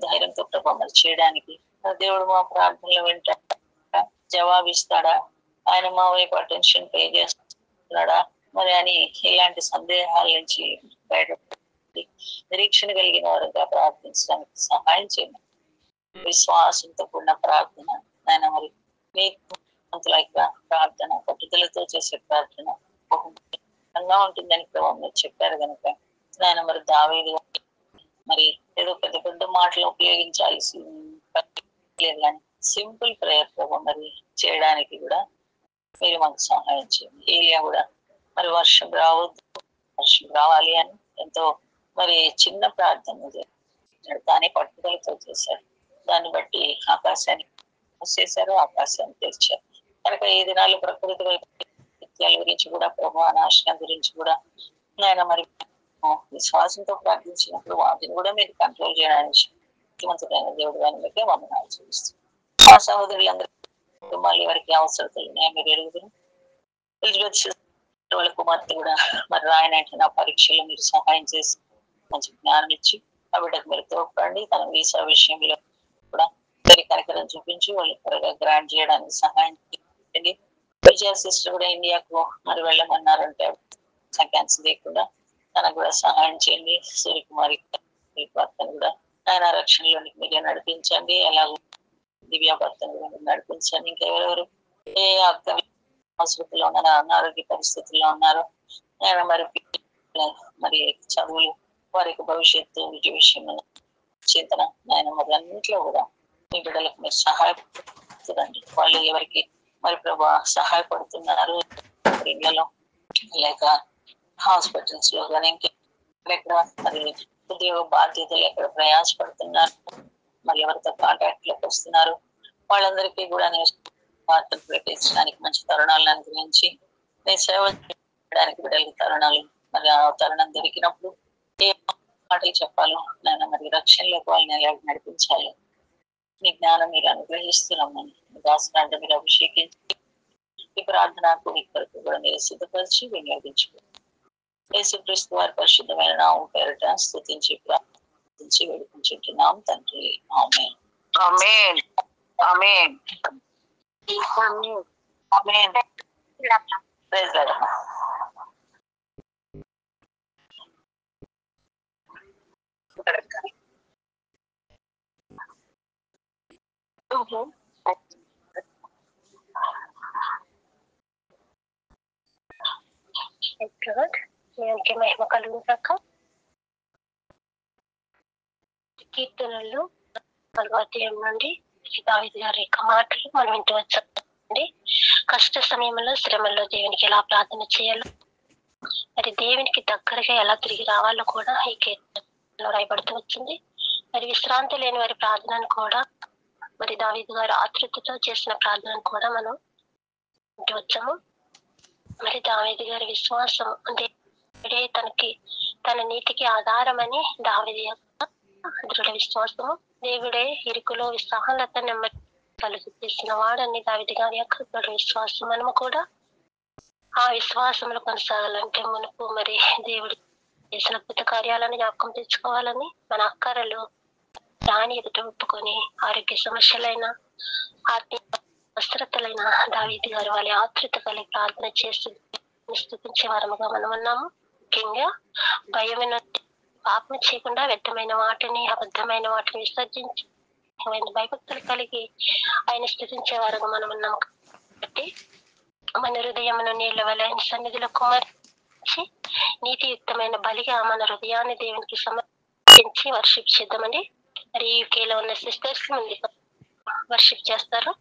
ధైర్యంతో ప్రభావం చేయడానికి దేవుడు మా ప్రార్థనలు వింటా జవాబిస్తాడా, ఆయన మా వైపు అటెన్షన్ పే చేస్తున్నాడా మరి అని ఇలాంటి సందేహాల నుంచి బయటపడి నిరీక్షణ కలిగిన వారుగా ప్రార్థించడానికి సహాయం చేయండి. విశ్వాసంతో కూడిన ప్రార్థన ఆయన మరి మీకు ప్రార్థన పట్టుదలతో చేసే ప్రార్థన బహుగా ఉంటుందని ప్రభావం మీరు చెప్పారు కనుక ఆయన మరి దావీదు మరి ఏదో పెద్ద పెద్ద మాటలు ఉపయోగించాల్సి లేదు, కానీ సింపుల్ ప్రేయర్ ప్రభు మరి చేయడానికి కూడా మీరు మాకు సహాయం చేయండి. ఏరియా కూడా మరి వర్షం రావద్దు, వర్షం రావాలి అని ఎంతో మరి చిన్న ప్రార్థన చేశాడు, దాని పట్టుదలతో చేశారు. దాన్ని బట్టి ఆకాశాన్ని మూసేశారు, ఆకాశాన్ని తెరిచారు. కనుక ఈ దినాలు ప్రకృతి వైపరీత్యాల గురించి కూడా, ప్రభు నాశనం గురించి కూడా ఆయన మరి విశ్వాసంతో ప్రార్థించినప్పుడు వాటిని కూడా మీరు కంట్రోల్ చేయడానికి శక్తివంతుడైన దేవుడు అని బట్టి వందనాలు చూపిస్తుంది. మా సహోదరులందరూ మళ్ళీ వారికి అవసరతలు ఉన్నాయి, మీరు ఎరుగుదురు. వాళ్ళ కుమార్తె కూడా మరి రాయనంటే నా పరీక్షలో మీరు సహాయం చేసి మంచి జ్ఞానం ఇచ్చి ఆ బిడ్డకు మీరు తోడ్పండి. తన వీసా విషయంలో కూడా కనికరం చూపించి వాళ్ళు త్వరగా గ్రాంట్ చేయడానికి సహాయం చేయండి. విజయ సిస్టర్ కూడా ఇండియాకు మరి వెళ్ళమన్నారంటే క్యాన్సిల్ లేకుండా తనకు కూడా సహాయం చేయండి. సూర్యకుమారి భర్తను కూడా ఆయన రక్షణలోనికి మీరే నడిపించండి, అలాగే దివ్య భర్తను కూడా నడిపించండి. ఇంకెవరెవరు ఏ అవసరతలో ఉన్నారో, అనారోగ్య పరిస్థితుల్లో ఉన్నారో ఆయన మరి చదువులు, వారికి భవిష్యత్తు వీటి విషయంలో చింతన ఆయన మరి అన్నింటిలో కూడా మీ బిడ్డలకు మీరు సహాయపడుతుందండి. వాళ్ళు ఎవరికి మరి ప్రభా సహాయపడుతున్నారు ఇళ్లలో లేక హాస్పిటల్స్ లో కానీ ఇంకెక్కడ మరి ఉద్యోగ బాధ్యతలు ఎక్కడ ప్రయాసపడుతున్నారు, మరి ఎవరితో కాంటాక్ట్ లోకి వస్తున్నారు, వాళ్ళందరికీ కూడా నేను వార్తలు ప్రకటించడానికి మంచి తరుణాలను అనుగ్రహించి నేను సేవ చేయడానికి బిడ్డలకి తరుణాలు మరి ఆ తరుణం దొరికినప్పుడు ఏ మాటలు చెప్పాలో నేను మరి రక్షణలోకి వాళ్ళని ఎలా నడిపించాలి మీ జ్ఞానం మీరు అనుగ్రహిస్తున్నామని దాసులు అంటే మీరు అభిషేకించి ఈ ప్రార్థనకు ఇక్కడికి కూడా మీరు సిద్ధపరిచి వినియోగించుకోండి. యేసుక్రీస్తు వారి పరిశుద్ధమైన నామం పేరిట స్తుతించి ప్రార్థించి వేడుకుంటున్నాం తండ్రి. Amen. Amen. Amen. Amen. Praise lord. దేవునికి మహిమ కలుగుగాక. కీర్తనలు 4వ అధ్యాయం నుండి దావీదు గారి యొక్క మాటలు మనం వింటవచ్చండి. కష్ట సమయంలో, శ్రమల్లో దేవునికి ఎలా ప్రార్థన చేయాలో, మరి దేవునికి దగ్గరగా ఎలా తిరిగి రావాలో కూడా ఈ కీర్తనలో రాయబడుతూ వచ్చింది. మరి విశ్రాంతి లేని వారి ప్రార్థనను కూడా, మరి దావీదు గారు ఆతృతతో చేసిన ప్రార్థనను కూడా మనం వింటవచ్చాము. మరి దావీదు గారి విశ్వాసం దేవుడే తన నీతికి ఆధారమని దావీదు యొక్క దృఢ విశ్వాసము. దేవుడే ఇరుకులో విశ్వాసలత నెమ్మది కలుగు చేసిన వాడని దావీదు గారి యొక్క దృఢ విశ్వాసం. మనము కూడా ఆ విశ్వాసంలో కొనసాగాలంటే మునుపు మరి దేవుడు చేసిన అద్భుత కార్యాలను జ్ఞాపకం తెచ్చుకోవాలని, మన అక్కరలు దాని ఎదుట ఒప్పుకొని ఆరోగ్య సమస్యలైన, ఆర్థిక అవసరతలైన దావీదు గారు వాళ్ళ ఆతృత కలిగి ప్రార్థన చేసి స్తుతించే వారముగా మనం ఉన్నాము. ముఖ్యంగా భయమైన పాపం చేయకుండా వ్యర్థమైన వాటిని, అబద్ధమైన వాటిని విసర్జించి భయభక్తులు కలిగి ఆయన స్థుతించే వారుగా మనం ఉన్నాము. కాబట్టి మన హృదయమును నీళ్ళ వల్ల ఆయన సన్నిధిలో కుమర్చి నీతియుక్తమైన బలిగా మన హృదయాన్ని దేవునికి సమర్పించి వర్షిప్ చేద్దామండి. మరి యూకేలో ఉన్న సిస్టర్స్ ముందు వర్షిప్ చేస్తారు.